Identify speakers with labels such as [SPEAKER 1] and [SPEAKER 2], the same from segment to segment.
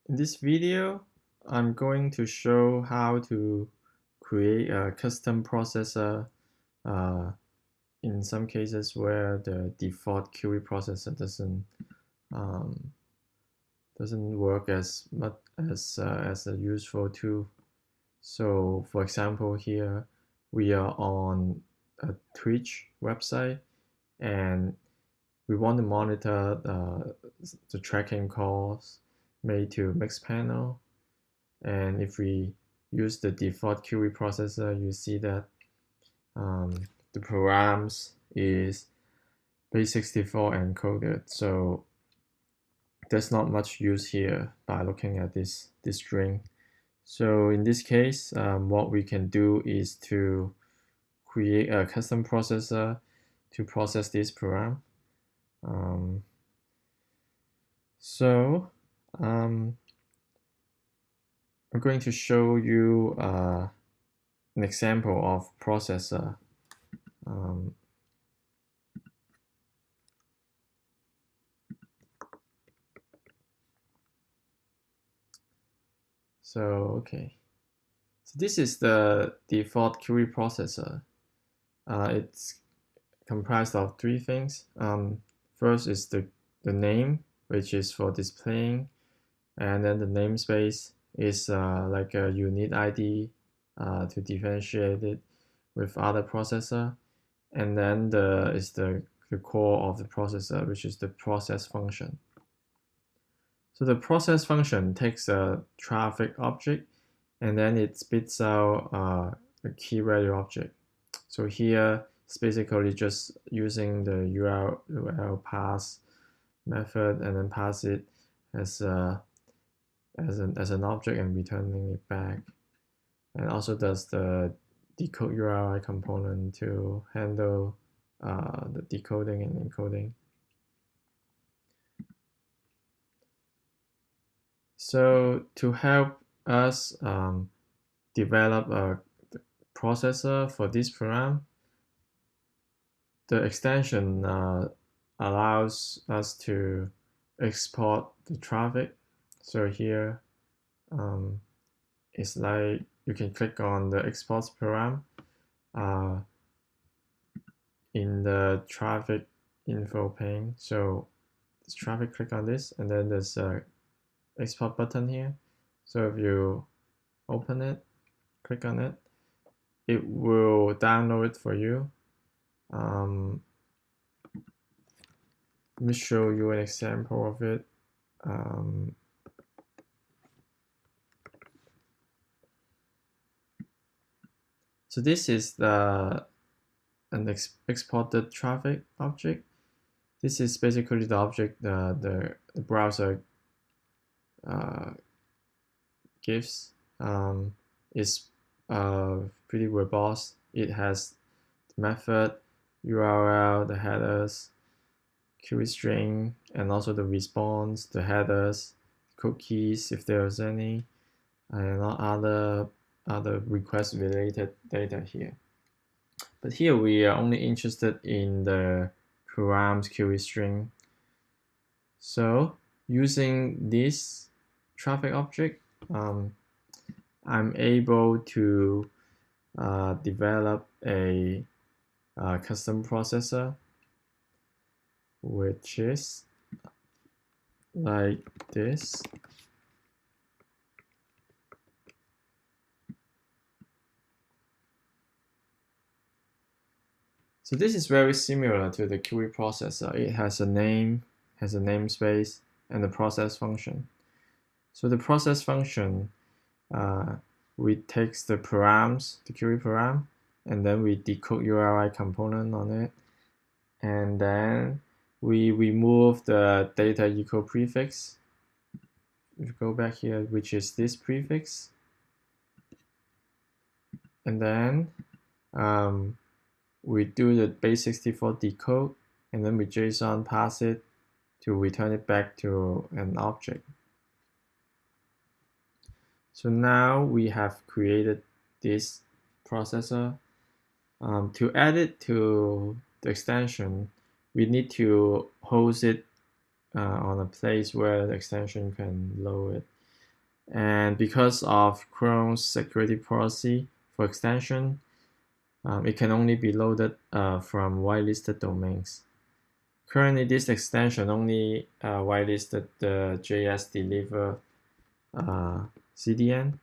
[SPEAKER 1] In this video, I'm going to show how to create a custom processor in some cases where the default query processor um, doesn't work as much as a useful tool. So, for example, here we are on a Twitch website, and we want to monitor the tracking calls made to Mixpanel. And if we use the default query processor, you see that the params is base64 encoded. So there's not much use here by looking at this string. So in this case, what we can do is to create a custom processor to process this param. So I'm going to show you an example of processor. Okay. So this is the default query processor. It's comprised of three things. First is the name, which is for displaying, and then the namespace is like a unique ID to differentiate it with other processor, and then the core of the processor, which is the process function. So the process function takes a traffic object and then it spits out a key value object. So here it's basically just using the URL pass method and then pass it as an object and returning it back. And also does the decode URI component to handle the decoding and encoding. So to help us develop a processor for this program, the extension allows us to export the traffic. So here it's like you can click on the export program in the traffic info pane. So this traffic, click on this, and then there's a export button here. So if you open it, click on it, it will download it for you. Let me show you an example of it. So this is an exported traffic object. This is basically the object the browser gives. It's pretty robust. It has the method, URL, the headers, query string, and also the response, the headers, cookies if there's any, and other request related data here. But here we are only interested in the params query string. So using this traffic object, I'm able to develop a custom processor, which is like this. So this is very similar to the query processor. It has a name, has a namespace, and the process function. So the process function, we takes the params, the query param, and then we decode URI component on it, and then we remove the data equal prefix. If you go back here, which is this prefix, and then we do the base64 decode, and then we JSON pass it to return it back to an object. So now we have created this processor. To add it to the extension, we need to host it on a place where the extension can load it. And because of Chrome's security policy for extension, it can only be loaded from whitelisted domains. Currently, this extension only whitelisted the JS deliver CDN,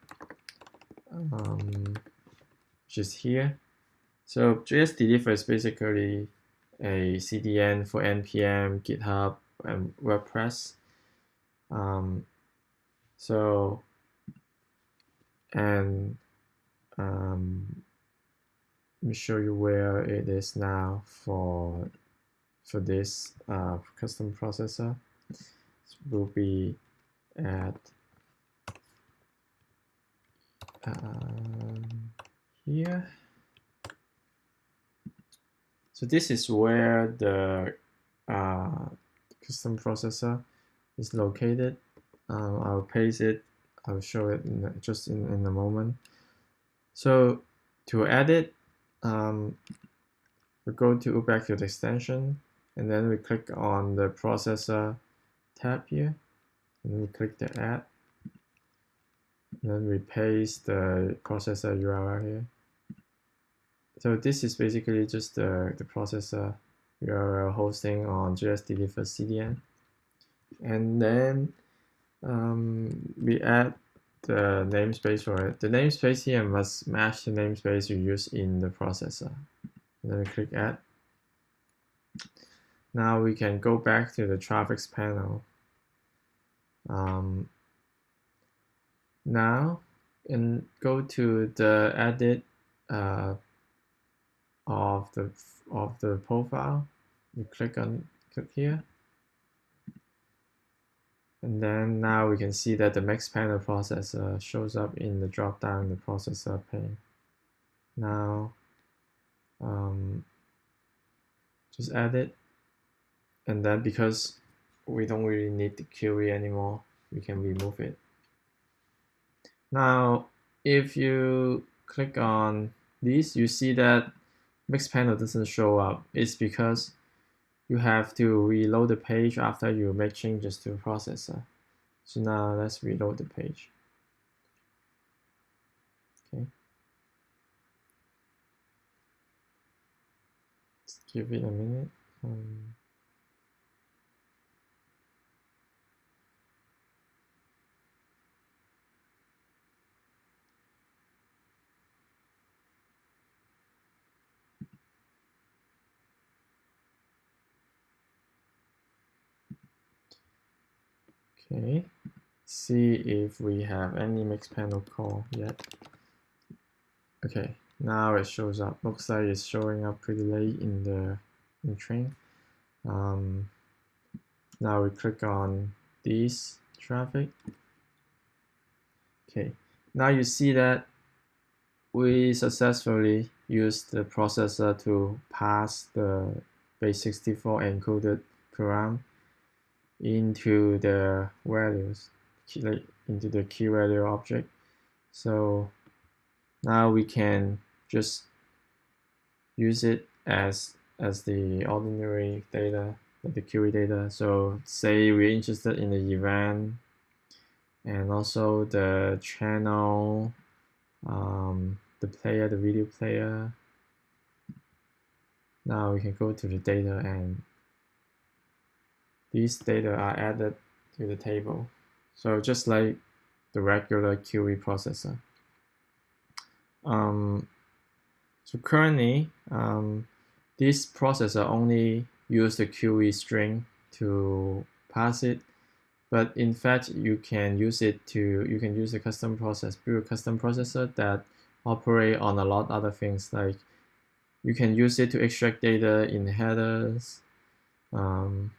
[SPEAKER 1] which is here. So JS deliver is basically a CDN for NPM, GitHub, and WordPress. So, and let me show you where it is now for this custom processor. It will be at here. So this is where the custom processor is located. I'll paste it. I'll show it just in a moment. So to edit, we go to back to the extension, and then we click on the processor tab here, and we click the add, and then we paste the processor URL here. So this is basically just the processor URL hosting on JS Deliver CDN, and then we add the namespace for it. The namespace here must match the namespace you use in the processor. And then we click add. Now we can go back to the traffics panel. Now, and go to the edit of the profile. You click here, and then now we can see that the Mixpanel processor shows up in the drop-down in the processor pane. Now, just add it, and then because we don't really need the query anymore, we can remove it. Now, if you click on these, you see that Mixpanel doesn't show up. It's because you have to reload the page after you make changes to the processor. So now let's reload the page. Okay. Let's give it a minute. Okay, see if we have any Mixpanel call yet. Okay, now it shows up. Looks like it's showing up pretty late in the train. Now we click on these traffic. Okay, now you see that we successfully used the processor to pass the base64 encoded param into the values, into the key value object. So now we can just use it as the ordinary data, the query data. So say we're interested in the event and also the channel, the player, the video player. Now we can go to the data, and these data are added to the table. So just like the regular query processor. So currently, this processor only use the query string to pass it, but in fact you can use the custom build a custom processor that operate on a lot other things. Like you can use it to extract data in headers, in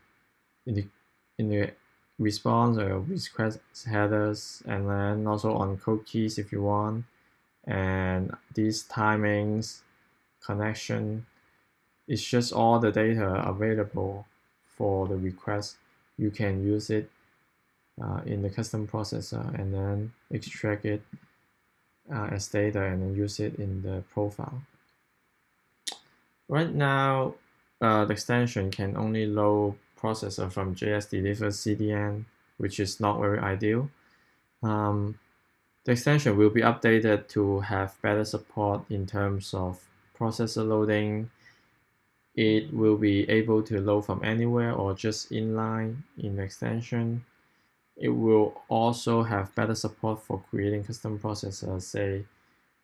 [SPEAKER 1] the response or request headers, and then also on code keys if you want. And these timings, connection, it's just all the data available for the request. You can use it in the custom processor and then extract it as data and then use it in the profile. Right now, the extension can only load processor from JS Deliver CDN, which is not very ideal. The extension will be updated to have better support in terms of processor loading. It will be able to load from anywhere or just inline in the extension. It will also have better support for creating custom processors. Say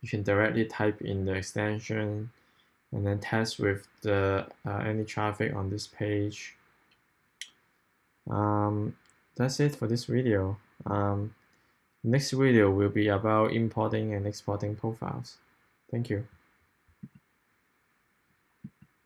[SPEAKER 1] you can directly type in the extension and then test with the any traffic on this page. That's it for this video. Next video will be about importing and exporting profiles. Thank you.